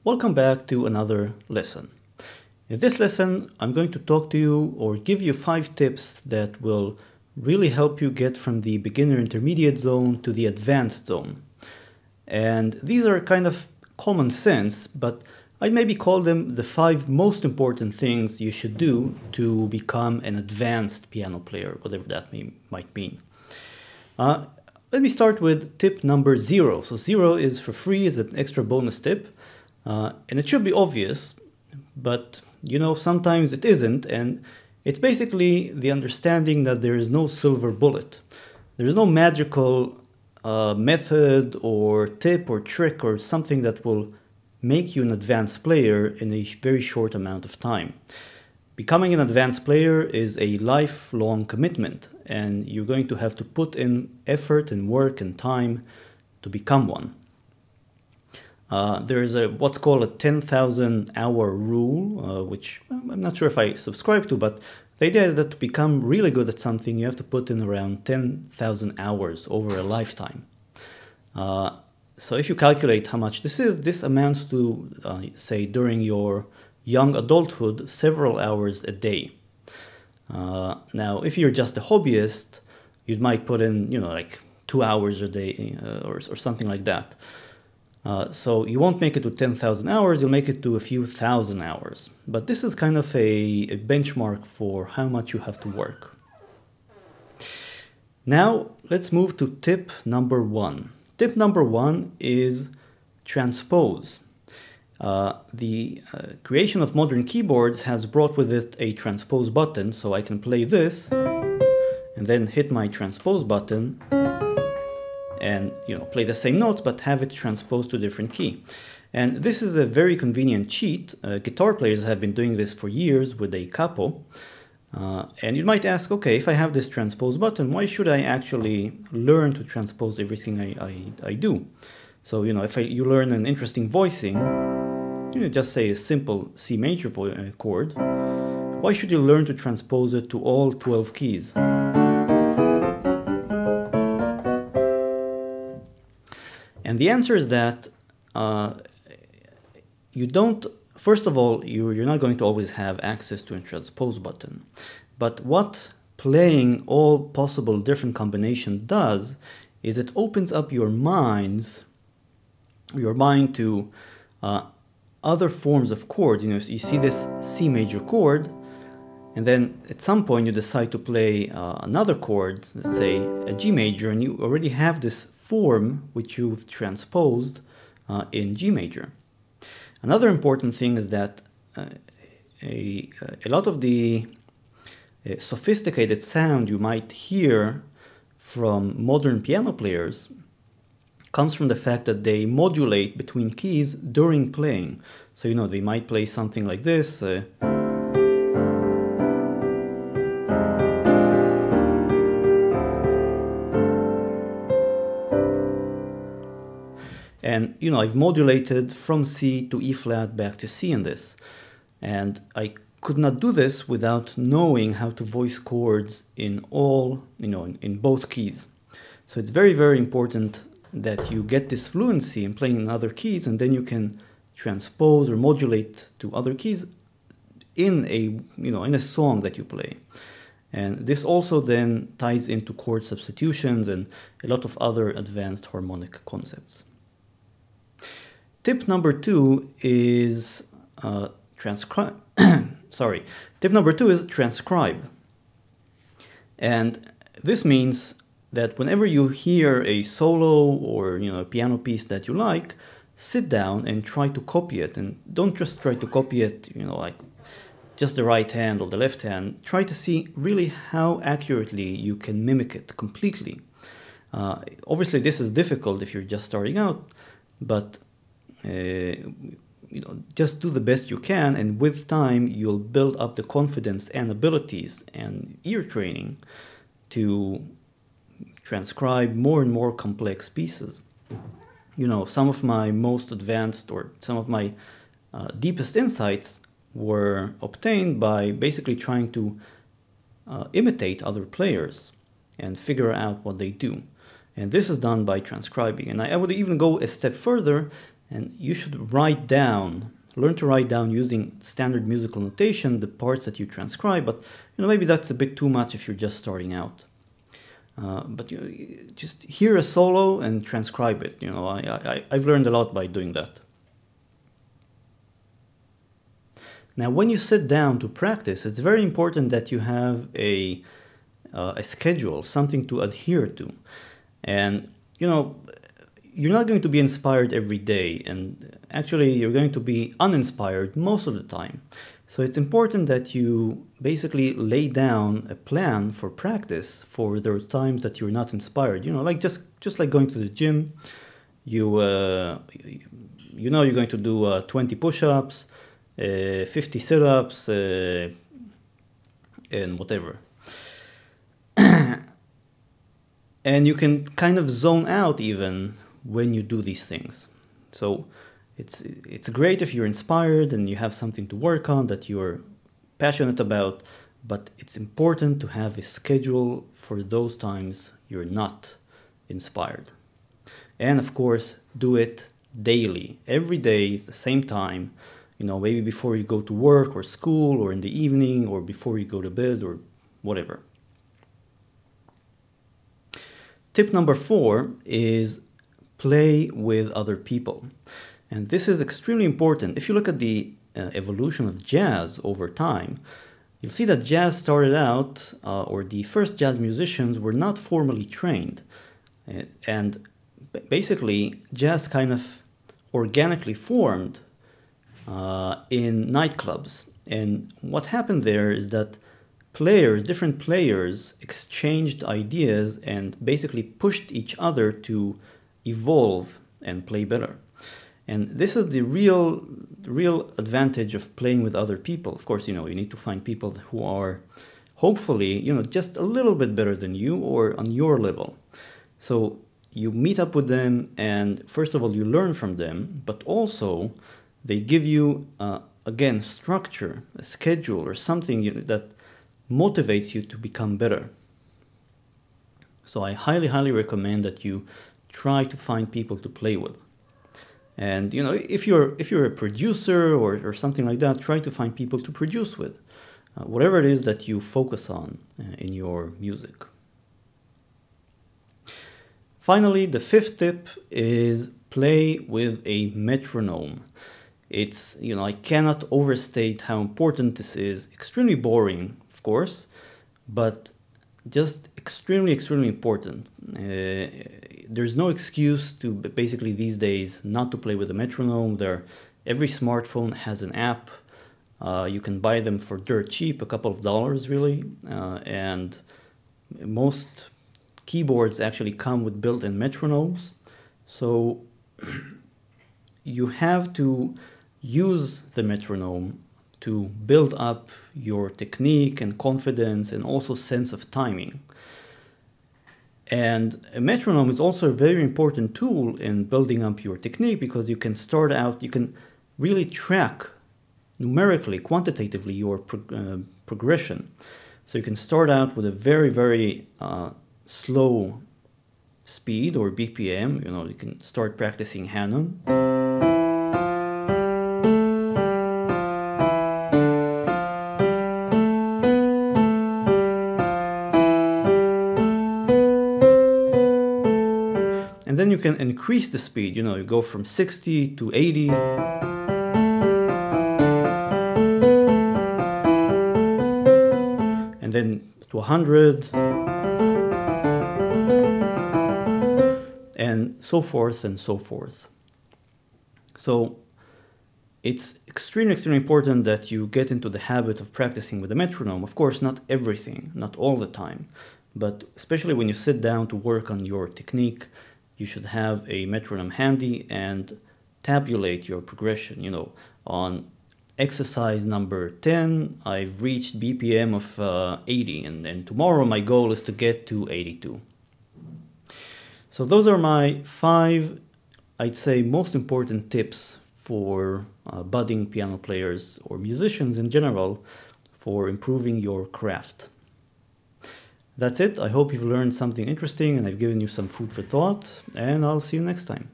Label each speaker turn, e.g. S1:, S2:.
S1: Welcome back to another lesson. In this lesson, I'm going to talk to you or give you 5 tips that will really help you get from the beginner intermediate zone to the advanced zone. And these are kind of common sense, but I'd maybe call them the 5 most important things you should do to become an advanced piano player, whatever that might mean. Let me start with tip number 0. So 0 is for free, is an extra bonus tip. And it should be obvious, but sometimes it isn't, and it's basically the understanding that there is no silver bullet. There is no magical method or tip or trick or something that will make you an advanced player in a very short amount of time. Becoming an advanced player is a lifelong commitment, and you're going to have to put in effort and work and time to become one. There is what's called a 10,000 hour rule, which I'm not sure if I subscribe to, but the idea is that to become really good at something, you have to put in around 10,000 hours over a lifetime. So if you calculate how much this is, this amounts to, say, during your young adulthood, several hours a day. Now, if you're just a hobbyist, you might put in, like 2 hours a day or something like that. So you won't make it to 10,000 hours, you'll make it to a few thousand hours. But this is kind of a benchmark for how much you have to work. Now, let's move to tip number 1. Tip number 1 is transpose. The creation of modern keyboards has brought with it a transpose button, so I can play this and then hit my transpose button and play the same notes but have it transposed to a different key. And this is a very convenient cheat. Guitar players have been doing this for years with a capo. And you might ask, okay, if I have this transpose button, why should I actually learn to transpose everything I do? So, if you learn an interesting voicing, just say a simple C major chord, why should you learn to transpose it to all 12 keys? And the answer is that you don't, first of all, you're not going to always have access to a transpose button. But what playing all possible different combinations does is it opens up your mind to other forms of chords. You see this C major chord, and then at some point you decide to play another chord, let's say a G major, and you already have this form which you've transposed in G major. Another important thing is that a lot of the sophisticated sound you might hear from modern piano players comes from the fact that they modulate between keys during playing. So they might play something like this. And I've modulated from C to E flat back to C in this. And I could not do this without knowing how to voice chords in all, in both keys. So it's very, very important that you get this fluency in playing in other keys, and then you can transpose or modulate to other keys in a song that you play. And this also then ties into chord substitutions and a lot of other advanced harmonic concepts. Tip number 2 is transcribe. Sorry. Tip number 2 is transcribe. And this means that whenever you hear a solo or a piano piece that you like, sit down and try to copy it. And don't just try to copy it, like just the right hand or the left hand. Try to see really how accurately you can mimic it completely. Obviously, this is difficult if you're just starting out, but just do the best you can, and with time you'll build up the confidence and abilities and ear training to transcribe more and more complex pieces. Some of my most advanced or some of my deepest insights were obtained by basically trying to imitate other players and figure out what they do. And this is done by transcribing. And I would even go a step further And you should write down, learn to write down using standard musical notation the parts that you transcribe, but maybe that's a bit too much if you're just starting out. But just hear a solo and transcribe it. I've learned a lot by doing that. Now, when you sit down to practice, it's very important that you have a schedule, something to adhere to. And, you're not going to be inspired every day, and actually you're going to be uninspired most of the time. So it's important that you basically lay down a plan for practice for those times that you're not inspired. Like just like going to the gym, you're going to do 20 push-ups, 50 sit-ups, and whatever. And you can kind of zone out even when you do these things. So it's great if you're inspired and you have something to work on that you're passionate about, but it's important to have a schedule for those times you're not inspired. And of course, do it daily, every day, the same time, maybe before you go to work or school, or in the evening, or before you go to bed, or whatever. Tip number 4 is play with other people. And this is extremely important. If you look at the evolution of jazz over time, you'll see that jazz started out, or the first jazz musicians were not formally trained. And basically, jazz kind of organically formed in nightclubs. And what happened there is that different players exchanged ideas and basically pushed each other to evolve and play better. And this is the real advantage of playing with other people. Of course, you need to find people who are hopefully, just a little bit better than you or on your level. So you meet up with them, and first of all, you learn from them, but also they give you, again, structure, a schedule, or something that motivates you to become better. So I highly, highly recommend that you try to find people to play with. And if you're a producer or something like that, try to find people to produce with, whatever it is that you focus on in your music. Finally, the 5th tip is play with a metronome. It's, I cannot overstate how important this is. Extremely boring, of course, but just extremely, extremely important. There's no excuse to basically these days not to play with a metronome. Every smartphone has an app. You can buy them for dirt cheap, a couple of dollars really, and most keyboards actually come with built-in metronomes. So you have to use the metronome to build up your technique and confidence and also sense of timing. And a metronome is also a very important tool in building up your technique, because you can start out, you can really track numerically, quantitatively your progression. So you can start out with a very, very slow speed or BPM. You can start practicing Hanon. And then you can increase the speed, you go from 60 to 80. And then to 100. And so forth and so forth. So it's extremely, extremely important that you get into the habit of practicing with the metronome. Of course, not everything, not all the time, but especially when you sit down to work on your technique, you should have a metronome handy and tabulate your progression. On exercise number 10, I've reached BPM of 80, and tomorrow my goal is to get to 82. So those are my 5, I'd say, most important tips for budding piano players or musicians in general for improving your craft. That's it. I hope you've learned something interesting and I've given you some food for thought, and I'll see you next time.